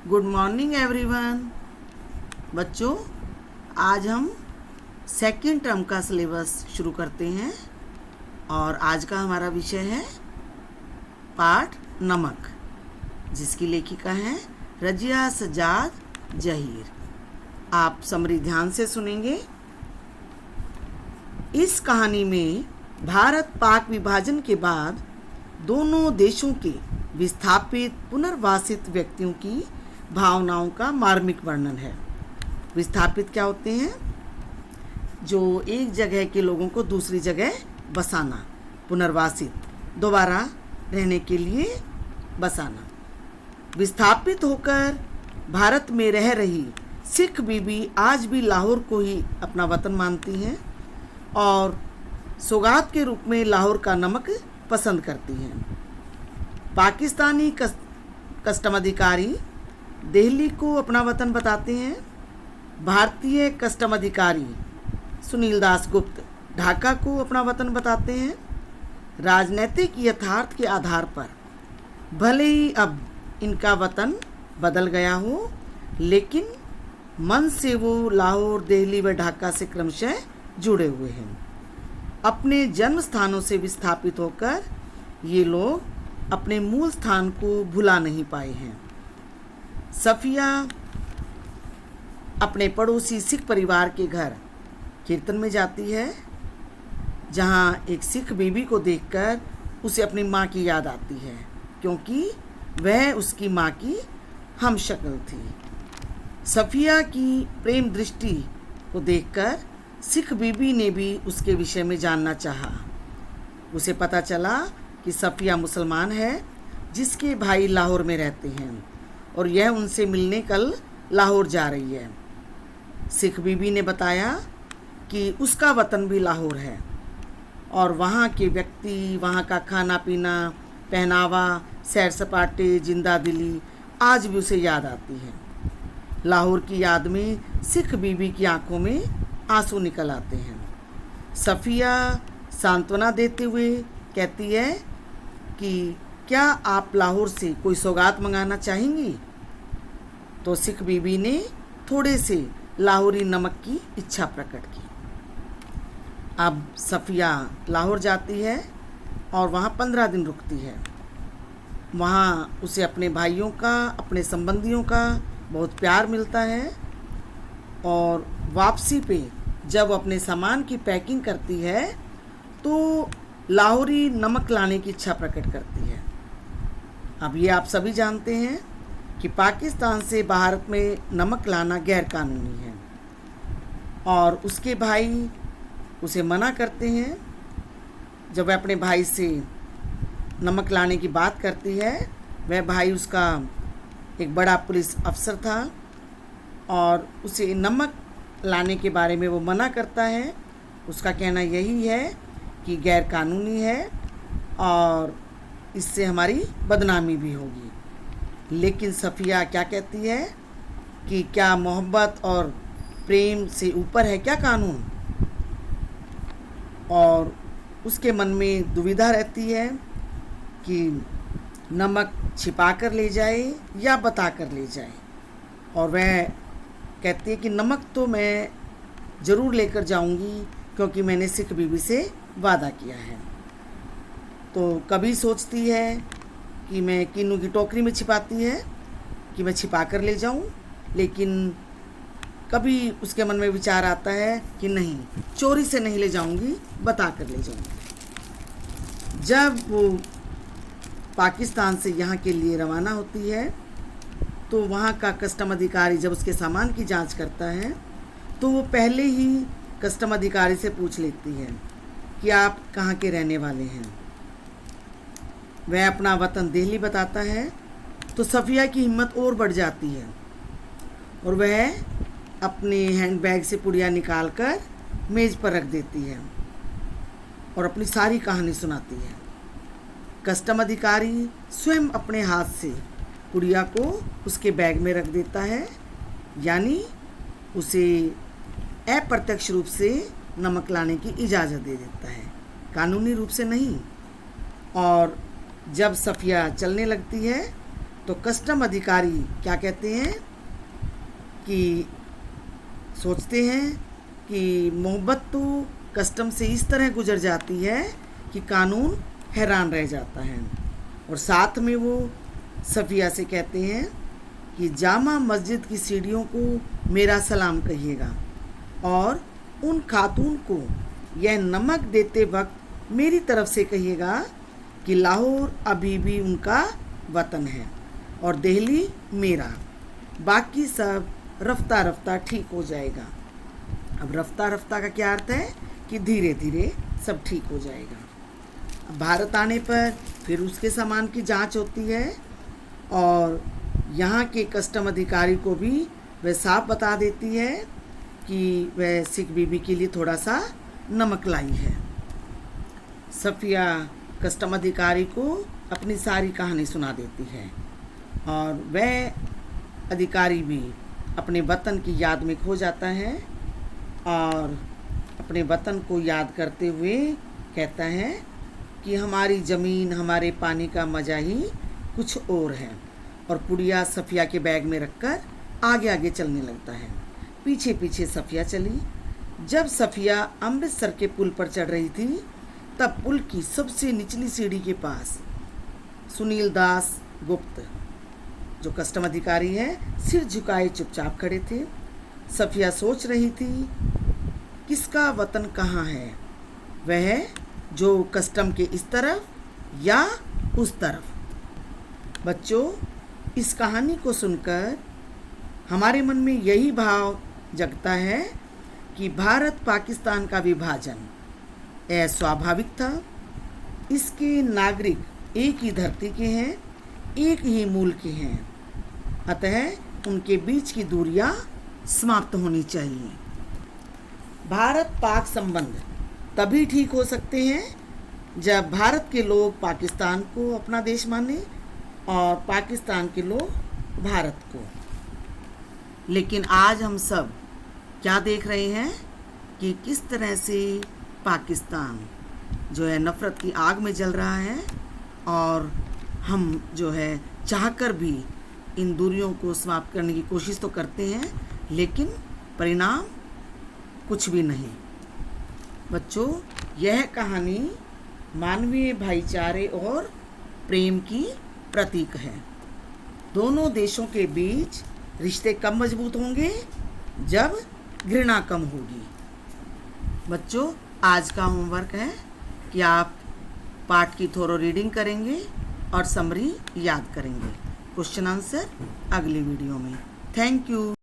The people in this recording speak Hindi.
Good morning everyone. बच्चों, आज हम सेकेंड टर्म का सिलेबस शुरू करते हैं और आज का हमारा विषय है पाठ नमक, जिसकी लेखिका हैं रजिया सज्जाद जहीर। आप समरी ध्यान से सुनेंगे। इस कहानी में भारत पाक विभाजन के बाद दोनों देशों के विस्थापित पुनर्वासित व्यक्तियों की भावनाओं का मार्मिक वर्णन है। विस्थापित क्या होते हैं? जो एक जगह के लोगों को दूसरी जगह बसाना। पुनर्वासित, दोबारा रहने के लिए बसाना। विस्थापित होकर भारत में रह रही सिख बीबी आज भी लाहौर को ही अपना वतन मानती हैं और सौगात के रूप में लाहौर का नमक पसंद करती हैं। पाकिस्तानी कस्टम अधिकारी दिल्ली को अपना वतन बताते हैं। भारतीय कस्टम अधिकारी सुनील दास गुप्त ढाका को अपना वतन बताते हैं। राजनीतिक यथार्थ के आधार पर भले ही अब इनका वतन बदल गया हो, लेकिन मन से वो लाहौर, दिल्ली व ढाका से क्रमशः जुड़े हुए हैं। अपने जन्म स्थानों से विस्थापित होकर ये लोग अपने मूल स्थान को भुला नहीं पाए हैं। सफ़िया अपने पड़ोसी सिख परिवार के घर कीर्तन में जाती है, जहाँ एक सिख बीबी को देखकर उसे अपनी माँ की याद आती है, क्योंकि वह उसकी माँ की हमशक्ल थी। सफ़िया की प्रेम दृष्टि को देखकर सिख बीबी ने भी उसके विषय में जानना चाहा। उसे पता चला कि सफ़िया मुसलमान है, जिसके भाई लाहौर में रहते हैं और यह उनसे मिलने कल लाहौर जा रही है। सिख बीबी ने बताया कि उसका वतन भी लाहौर है और वहाँ के व्यक्ति, वहाँ का खाना पीना, पहनावा, सैर सपाटे, जिंदा दिली आज भी उसे याद आती है। लाहौर की याद में सिख बीबी की आंखों में आंसू निकल आते हैं। सफ़िया सांत्वना देते हुए कहती है कि क्या आप लाहौर से कोई सौगात मंगाना चाहेंगी? तो सिख बीबी ने थोड़े से लाहौरी नमक की इच्छा प्रकट की। अब सफ़िया लाहौर जाती है और वहाँ 15 दिन रुकती है। वहाँ उसे अपने भाइयों का, अपने संबंधियों का बहुत प्यार मिलता है और वापसी पे जब अपने सामान की पैकिंग करती है तो लाहौरी नमक लाने की इच्छा प्रकट करती है। अब ये आप सभी जानते हैं कि पाकिस्तान से भारत में नमक लाना गैर कानूनी है और उसके भाई उसे मना करते हैं। जब वह अपने भाई से नमक लाने की बात करती है, वह भाई उसका एक बड़ा पुलिस अफसर था और उसे नमक लाने के बारे में वो मना करता है। उसका कहना यही है कि गैर कानूनी है और इससे हमारी बदनामी भी होगी। लेकिन सफ़िया क्या कहती है कि क्या मोहब्बत और प्रेम से ऊपर है क्या कानून? और उसके मन में दुविधा रहती है कि नमक छिपा कर ले जाए या बता कर ले जाए। और वह कहती है कि नमक तो मैं ज़रूर लेकर जाऊंगी, क्योंकि मैंने सिख बीबी से वादा किया है। तो कभी सोचती है कि मैं किन्नू की टोकरी में छिपाती है कि मैं छिपा कर ले जाऊं, लेकिन कभी उसके मन में विचार आता है कि नहीं, चोरी से नहीं ले जाऊंगी, बता कर ले जाऊंगी। जब वो पाकिस्तान से यहाँ के लिए रवाना होती है तो वहाँ का कस्टम अधिकारी जब उसके सामान की जांच करता है तो वो पहले ही कस्टम अधिकारी से पूछ लेती है कि आप कहाँ के रहने वाले हैं। वह अपना वतन दिल्ली बताता है तो सफ़िया की हिम्मत और बढ़ जाती है और वह अपने हैंडबैग से पुड़िया निकाल कर मेज़ पर रख देती है और अपनी सारी कहानी सुनाती है। कस्टम अधिकारी स्वयं अपने हाथ से पुड़िया को उसके बैग में रख देता है, यानी उसे अप्रत्यक्ष रूप से नमक लाने की इजाज़त दे देता है, कानूनी रूप से नहीं। और जब सफ़िया चलने लगती है तो कस्टम अधिकारी क्या कहते हैं कि सोचते हैं कि मोहब्बत तो कस्टम से इस तरह गुजर जाती है कि कानून हैरान रह जाता है। और साथ में वो सफ़िया से कहते हैं कि जामा मस्जिद की सीढ़ियों को मेरा सलाम कहिएगा और उन खातून को यह नमक देते वक्त मेरी तरफ से कहिएगा कि लाहौर अभी भी उनका वतन है और दिल्ली मेरा। बाकी सब रफ्ता रफ्ता ठीक हो जाएगा। अब रफ्ता रफ्ता का क्या अर्थ है कि धीरे धीरे सब ठीक हो जाएगा। अब भारत आने पर फिर उसके सामान की जांच होती है और यहाँ के कस्टम अधिकारी को भी वह साफ बता देती है कि वह सिख बीबी के लिए थोड़ा सा नमक लाई है। सफ़िया कस्टम अधिकारी को अपनी सारी कहानी सुना देती है और वह अधिकारी भी अपने वतन की याद में खो जाता है और अपने वतन को याद करते हुए कहता है कि हमारी ज़मीन हमारे पानी का मज़ा ही कुछ और है। और पुड़िया सफ़िया के बैग में रखकर आगे आगे चलने लगता है। पीछे पीछे सफ़िया चली। जब सफ़िया अमृतसर के पुल पर चढ़ रही थी तब पुल की सबसे निचली सीढ़ी के पास सुनील दास गुप्त जो कस्टम अधिकारी हैं सिर झुकाए चुपचाप खड़े थे। सफ़िया सोच रही थी किसका वतन कहाँ है, वह जो कस्टम के इस तरफ या उस तरफ। बच्चों, इस कहानी को सुनकर हमारे मन में यही भाव जगता है कि भारत पाकिस्तान का विभाजन अस्वाभाविक था। इसके नागरिक एक ही धरती के हैं, एक ही मूल के हैं, अतः उनके बीच की दूरियां समाप्त होनी चाहिए। भारत पाक संबंध तभी ठीक हो सकते हैं जब भारत के लोग पाकिस्तान को अपना देश माने और पाकिस्तान के लोग भारत को। लेकिन आज हम सब क्या देख रहे हैं कि किस तरह से पाकिस्तान जो है नफ़रत की आग में जल रहा है और हम जो है चाहकर भी इन दूरियों को समाप्त करने की कोशिश तो करते हैं लेकिन परिणाम कुछ भी नहीं। बच्चों, यह कहानी मानवीय भाईचारे और प्रेम की प्रतीक है। दोनों देशों के बीच रिश्ते कब मजबूत होंगे जब घृणा कम होगी। बच्चों, आज का होमवर्क है कि आप पाठ की थोरो रीडिंग करेंगे और समरी याद करेंगे। क्वेश्चन आंसर अगली वीडियो में। Thank you.